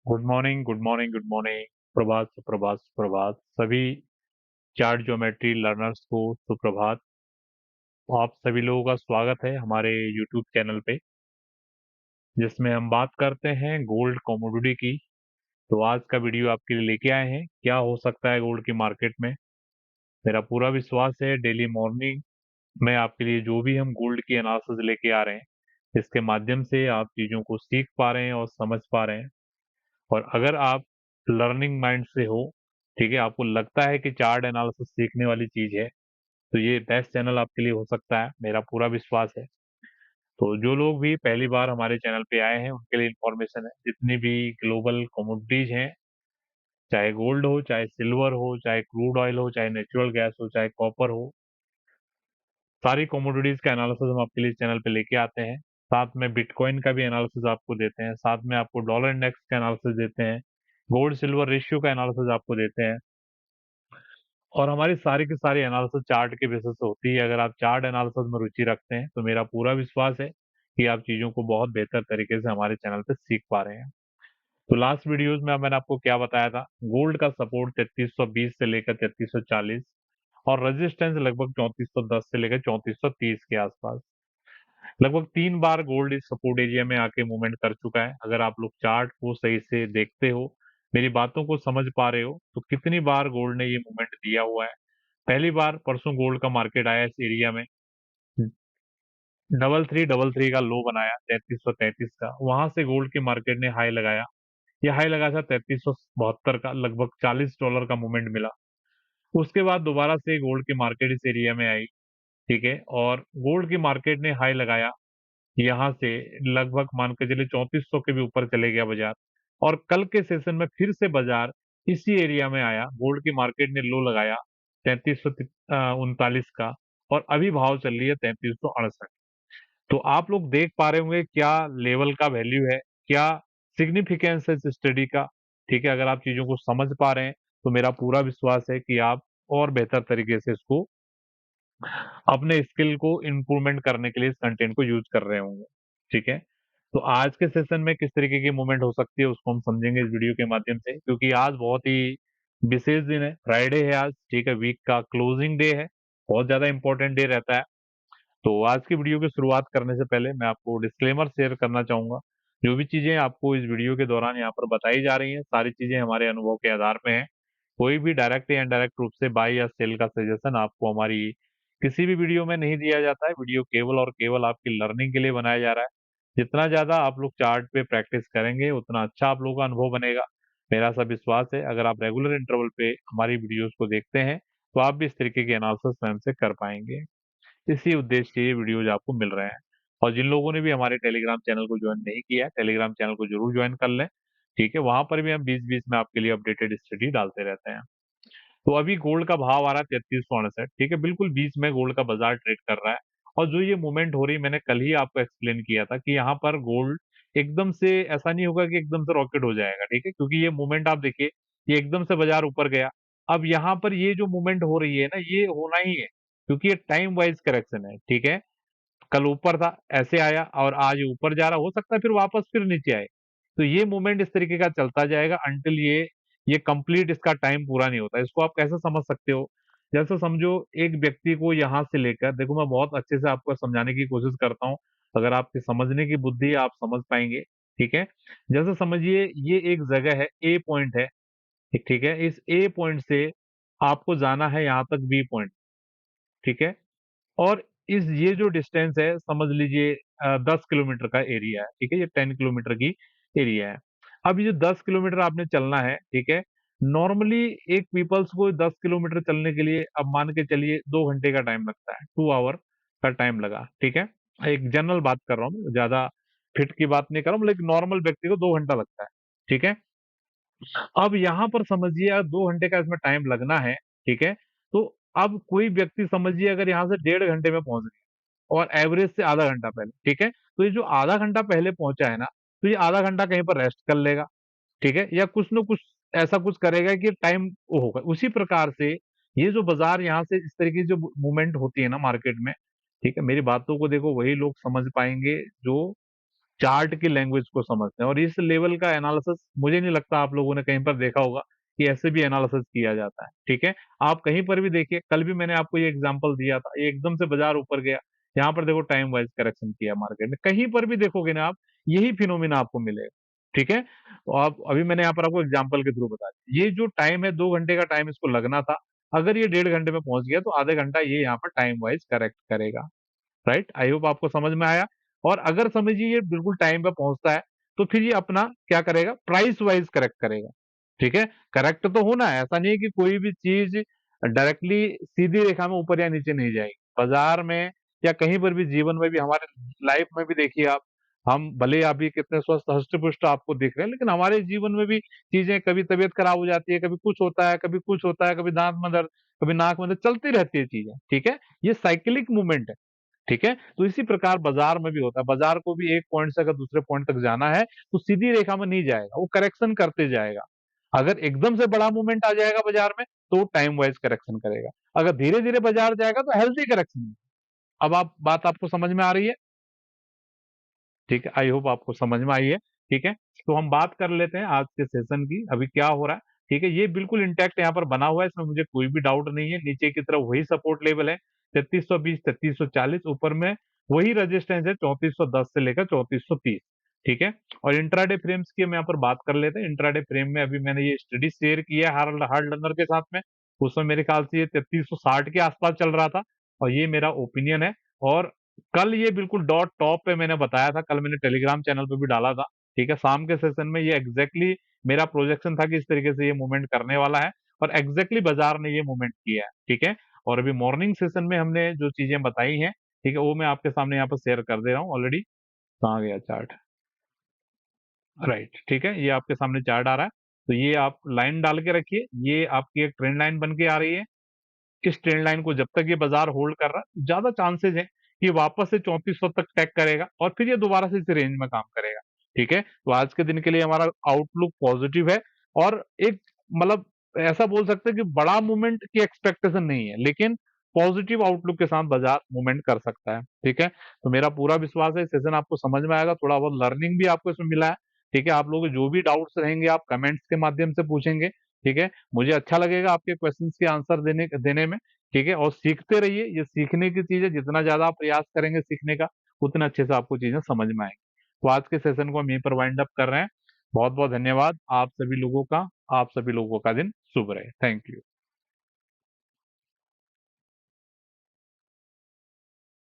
Good morning, good morning, good morning. प्रभात, सुप्रभात, सुप्रभात। सभी चार्ट ज्योमेट्री लर्नर्स को सुप्रभात। आप सभी लोगों का स्वागत है हमारे यूट्यूब चैनल पे, जिसमें हम बात करते हैं गोल्ड कमोडिटी की। तो आज का वीडियो आपके लिए लेके आए हैं, क्या हो सकता है गोल्ड की मार्केट में। मेरा पूरा विश्वास है डेली मॉर्निंग में आपके लिए जो भी हम गोल्ड की एनालिसिस लेके आ रहे हैं, इसके माध्यम से आप चीज़ों को सीख पा रहे हैं और समझ पा रहे हैं। और अगर आप लर्निंग माइंड से हो, ठीक है, आपको लगता है कि चार्ट एनालिसिस सीखने वाली चीज है, तो ये बेस्ट चैनल आपके लिए हो सकता है, मेरा पूरा विश्वास है। तो जो लोग भी पहली बार हमारे चैनल पे आए हैं उनके लिए इंफॉर्मेशन है, जितनी भी ग्लोबल कमोडिटीज हैं, चाहे गोल्ड हो, चाहे सिल्वर हो, चाहे क्रूड ऑयल हो, चाहे नेचुरल गैस हो, चाहे कॉपर हो, सारी कमोडिटीज का एनालिसिस हम आपके लिए चैनल पे लेके आते हैं। साथ में बिटकॉइन का भी एनालिसिस आपको देते हैं, साथ में आपको डॉलर इंडेक्स का एनालिसिस देते हैं, गोल्ड सिल्वर रेशियो का एनालिसिस आपको देते हैं। और हमारी सारी की सारी एनालिसिस चार्ट के बेसिस पे होती है। अगर आप चार्ट एनालिसिस में रुचि रखते हैं तो मेरा पूरा विश्वास है कि आप चीजों को बहुत बेहतर तरीके से हमारे चैनल पे सीख पा रहे हैं। तो लास्ट वीडियोस में मैंने आपको क्या बताया था, गोल्ड का सपोर्ट 3320 से लेकर 3340 और रेजिस्टेंस लगभग 3410 से लेकर 3430 के आसपास। लगभग 3 बार गोल्ड इस सपोर्ट एरिया में आके मूवमेंट कर चुका है। अगर आप लोग चार्ट को सही से देखते हो, मेरी बातों को समझ पा रहे हो, तो कितनी बार गोल्ड ने ये मूवमेंट दिया हुआ है। पहली बार परसों गोल्ड का मार्केट आया इस एरिया में, 3333 का लो बनाया 3333 का, वहां से गोल्ड की मार्केट ने हाई लगाया। यह हाई लगा था 3372 का, लगभग $40 का मूवमेंट मिला। उसके बाद दोबारा से गोल्ड की मार्केट इस एरिया में आई, ठीक है, और गोल्ड की मार्केट ने हाई लगाया यहाँ से, लगभग मान के चलिए 3400 के भी ऊपर चले गया बाजार। और कल के सेशन में फिर से बाजार इसी एरिया में आया, गोल्ड की मार्केट ने लो लगाया 3339 का, और अभी भाव चल रही है 3368। तो आप लोग देख पा रहे होंगे क्या लेवल का वैल्यू है, क्या सिग्निफिकेंस है इस स्टडी का। ठीक है, अगर आप चीजों को समझ पा रहे हैं तो मेरा पूरा विश्वास है कि आप और बेहतर तरीके से इसको अपने स्किल को इम्प्रूवमेंट करने के लिए इस कंटेंट को यूज कर रहे होंगे। ठीक है, तो आज के सेशन में किस तरीके की मूवमेंट हो सकती है उसको हम समझेंगे इस वीडियो के माध्यम से, क्योंकि आज बहुत ही विशेष दिन है, फ्राइडे है आज, ठीक है, वीक का क्लोजिंग डे है, बहुत ज्यादा इंपॉर्टेंट डे रहता है। तो आज की वीडियो की शुरुआत करने से पहले मैं आपको डिस्क्लेमर शेयर करना चाहूंगा। जो भी चीजें आपको इस वीडियो के दौरान यहाँ पर बताई जा रही हैं, सारी चीजें हमारे अनुभव के आधार पे हैं। कोई भी डायरेक्ट या इनडायरेक्ट रूप से बाय या सेल का सजेशन आपको हमारी किसी भी वीडियो में नहीं दिया जाता है। वीडियो केवल और केवल आपकी लर्निंग के लिए बनाया जा रहा है। जितना ज्यादा आप लोग चार्ट पे प्रैक्टिस करेंगे उतना अच्छा आप लोगों का अनुभव बनेगा, मेरा सा विश्वास है। अगर आप रेगुलर इंटरवल पे हमारी वीडियोस को देखते हैं तो आप भी इस तरीके के एनालिसिस स्वयं से कर पाएंगे। इसी उद्देश्य से ये वीडियोज आपको मिल रहे हैं। और जिन लोगों ने भी हमारे टेलीग्राम चैनल को ज्वाइन नहीं किया है, टेलीग्राम चैनल को जरूर ज्वाइन कर लें। ठीक है, वहां पर भी हम बीच बीच में आपके लिए अपडेटेड स्टडी डालते रहते हैं। तो अभी गोल्ड का भाव आ रहा है 3368, ठीक है, बिल्कुल बीच में गोल्ड का बाजार ट्रेड कर रहा है। और जो ये मूवमेंट हो रही है, मैंने कल ही आपको एक्सप्लेन किया था कि यहाँ पर गोल्ड एकदम से ऐसा नहीं होगा कि एकदम से रॉकेट हो जाएगा, ठीक है, क्योंकि ये मूवमेंट आप देखिए, ये एकदम से बाजार ऊपर गया। अब यहाँ पर ये जो मूवमेंट हो रही है ना, ये होना ही है, क्योंकि ये टाइम वाइज करेक्शन है। ठीक है, कल ऊपर था, ऐसे आया और आज ऊपर जा रहा, हो सकता है फिर वापस फिर नीचे आए। तो ये मूवमेंट इस तरीके का चलता जाएगा अंटिल ये कंप्लीट इसका टाइम पूरा नहीं होता। इसको आप कैसे समझ सकते हो, जैसे समझो एक व्यक्ति को यहाँ से लेकर, देखो मैं बहुत अच्छे से आपको समझाने की कोशिश करता हूँ, अगर आपकी समझने की बुद्धि है आप समझ पाएंगे। ठीक है, जैसे समझिए ये एक जगह है, ए पॉइंट है, ठीक है, इस ए पॉइंट से आपको जाना है यहाँ तक बी पॉइंट। ठीक है, और इस ये जो डिस्टेंस है समझ लीजिए 10 किलोमीटर का एरिया है, ठीक है, ये 10 किलोमीटर की एरिया है। अब ये जो 10 किलोमीटर आपने चलना है, ठीक है, नॉर्मली एक पीपल्स को 10 किलोमीटर चलने के लिए अब मान के चलिए 2 घंटे का टाइम लगता है, 2 आवर का टाइम लगा। ठीक है, एक जनरल बात कर रहा हूँ, ज्यादा फिट की बात नहीं कर रहा हूँ, लेकिन नॉर्मल व्यक्ति को 2 घंटा लगता है। ठीक है, अब यहाँ पर समझिए अगर 2 घंटे का इसमें टाइम लगना है, ठीक है, तो अब कोई व्यक्ति समझिए अगर यहाँ से 1.5 घंटे में पहुंच गया और एवरेज से आधा घंटा पहले, ठीक है, तो ये जो आधा घंटा पहले पहुंचा है ना, तो ये आधा घंटा कहीं पर रेस्ट कर लेगा, ठीक है, या कुछ न कुछ ऐसा कुछ करेगा कि टाइम वो होगा। उसी प्रकार से ये जो बाजार यहाँ से इस तरीके की जो मूवमेंट होती है ना मार्केट में, ठीक है, मेरी बातों को देखो वही लोग समझ पाएंगे जो चार्ट की लैंग्वेज को समझते हैं। और इस लेवल का एनालिसिस मुझे नहीं लगता आप लोगों ने कहीं पर देखा होगा कि ऐसे भी एनालिसिस किया जाता है। ठीक है, आप कहीं पर भी देखिए, कल भी मैंने आपको ये एग्जांपल दिया था, ये एकदम से बाजार ऊपर गया, यहाँ पर देखो टाइम वाइज करेक्शन किया मार्केट ने, कहीं पर भी देखोगे ना आप, यही फिनोमिना आपको मिलेगा। ठीक है, तो आप अभी मैंने यहाँ पर आपको एग्जाम्पल के थ्रू बता दिया, ये जो टाइम है 2 घंटे का टाइम इसको लगना था, अगर ये 1.5 घंटे में पहुंच गया तो आधे घंटा ये यहाँ पर टाइम वाइज करेक्ट करेगा। राइट, आई होप आपको समझ में आया। और अगर समझिए ये बिल्कुल टाइम पे पहुंचता है, तो फिर ये अपना क्या करेगा, प्राइस वाइज करेक्ट करेगा। ठीक है, करेक्ट तो होना है, ऐसा नहीं है कि कोई भी चीज डायरेक्टली सीधी रेखा में ऊपर या नीचे नहीं जाएगी। बाजार में या कहीं पर भी, जीवन में भी, हमारे लाइफ में भी देखिए आप, हम भले अभी कितने स्वस्थ हष्ट पुष्ट आपको दिख रहे हैं, लेकिन हमारे जीवन में भी चीजें, कभी तबीयत खराब हो जाती है, कभी कुछ होता है, कभी कुछ होता है, कभी दांत में दर्द, कभी नाक में दर्द, चलती रहती है चीजें। ठीक है, ये साइकिलिक मूवमेंट है। ठीक है, तो इसी प्रकार बाजार में भी होता है, बाजार को भी एक पॉइंट से अगर दूसरे पॉइंट तक जाना है तो सीधी रेखा में नहीं जाएगा, वो करेक्शन करते जाएगा। अगर एकदम से बड़ा मूवमेंट आ जाएगा बाजार में तो टाइम वाइज करेक्शन करेगा, अगर धीरे धीरे बाजार जाएगा तो हेल्दी करेक्शन। अब आप बात आपको समझ में आ रही है? ठीक है, आई होप आपको समझ में आई है। ठीक है, तो हम बात कर लेते हैं आज के सेशन की, अभी क्या हो रहा है। ठीक है, ये बिल्कुल इंटैक्ट यहाँ पर बना हुआ है, इसमें मुझे कोई भी डाउट नहीं है। नीचे की तरफ वही सपोर्ट लेवल है 3320 3340, ऊपर में वही रेजिस्टेंस है 3410 से लेकर 3430। ठीक है, और इंट्राडे फ्रेम्स की हम यहाँ पर बात कर लेते हैं। इंट्राडे फ्रेम में अभी मैंने ये स्टडी शेयर किया है हार्ड हार्ड लर्नर के साथ में, उसमें मेरे ख्याल से ये 3360 के आसपास चल रहा था, और ये मेरा ओपिनियन है। और कल ये बिल्कुल डॉट टॉप पे मैंने बताया था, कल मैंने टेलीग्राम चैनल पे भी डाला था। ठीक है, शाम के सेशन में ये एग्जैक्टली मेरा प्रोजेक्शन था कि इस तरीके से ये मूवमेंट करने वाला है, और एग्जैक्टली बाजार ने ये मूवमेंट किया है। ठीक है, और अभी मॉर्निंग सेशन में हमने जो चीजें बताई हैं, ठीक है, वो मैं आपके सामने यहाँ पर शेयर कर दे रहा हूँ ऑलरेडी। कहाँ गया चार्ट? राइट, ठीक है, ये आपके सामने चार्ट आ रहा है। तो ये आप लाइन डाल के रखिए, ये आपकी एक ट्रेंड लाइन बन के आ रही है। इस ट्रेंड लाइन को जब तक ये बाजार होल्ड कर रहा है, ज्यादा चांसेस है कि वापस से 3400 तक टैग करेगा, और फिर ये दोबारा से इस रेंज में काम करेगा। ठीक है, तो आज के दिन के लिए हमारा आउटलुक पॉजिटिव है, और एक मतलब ऐसा बोल सकते हैं कि बड़ा मूवमेंट की एक्सपेक्टेशन नहीं है, लेकिन पॉजिटिव आउटलुक के साथ बाजार मूवमेंट कर सकता है। ठीक है, तो मेरा पूरा विश्वास है सेशन आपको समझ में आएगा, थोड़ा बहुत लर्निंग भी आपको इसमें मिला है। ठीक है, आप लोगों के जो भी डाउट्स रहेंगे आप कमेंट्स के माध्यम से पूछेंगे। ठीक है, मुझे अच्छा लगेगा आपके क्वेश्चंस के आंसर देने देने में। ठीक है, और सीखते रहिए, ये सीखने की चीज है, जितना ज्यादा आप प्रयास करेंगे सीखने का, उतना अच्छे से आपको चीजें समझ में आएंगी। तो आज के सेशन को हम यहीं पर वाइंड अप कर रहे हैं। बहुत बहुत धन्यवाद आप सभी लोगों का, आप सभी लोगों का दिन शुभ रहे। Thank you.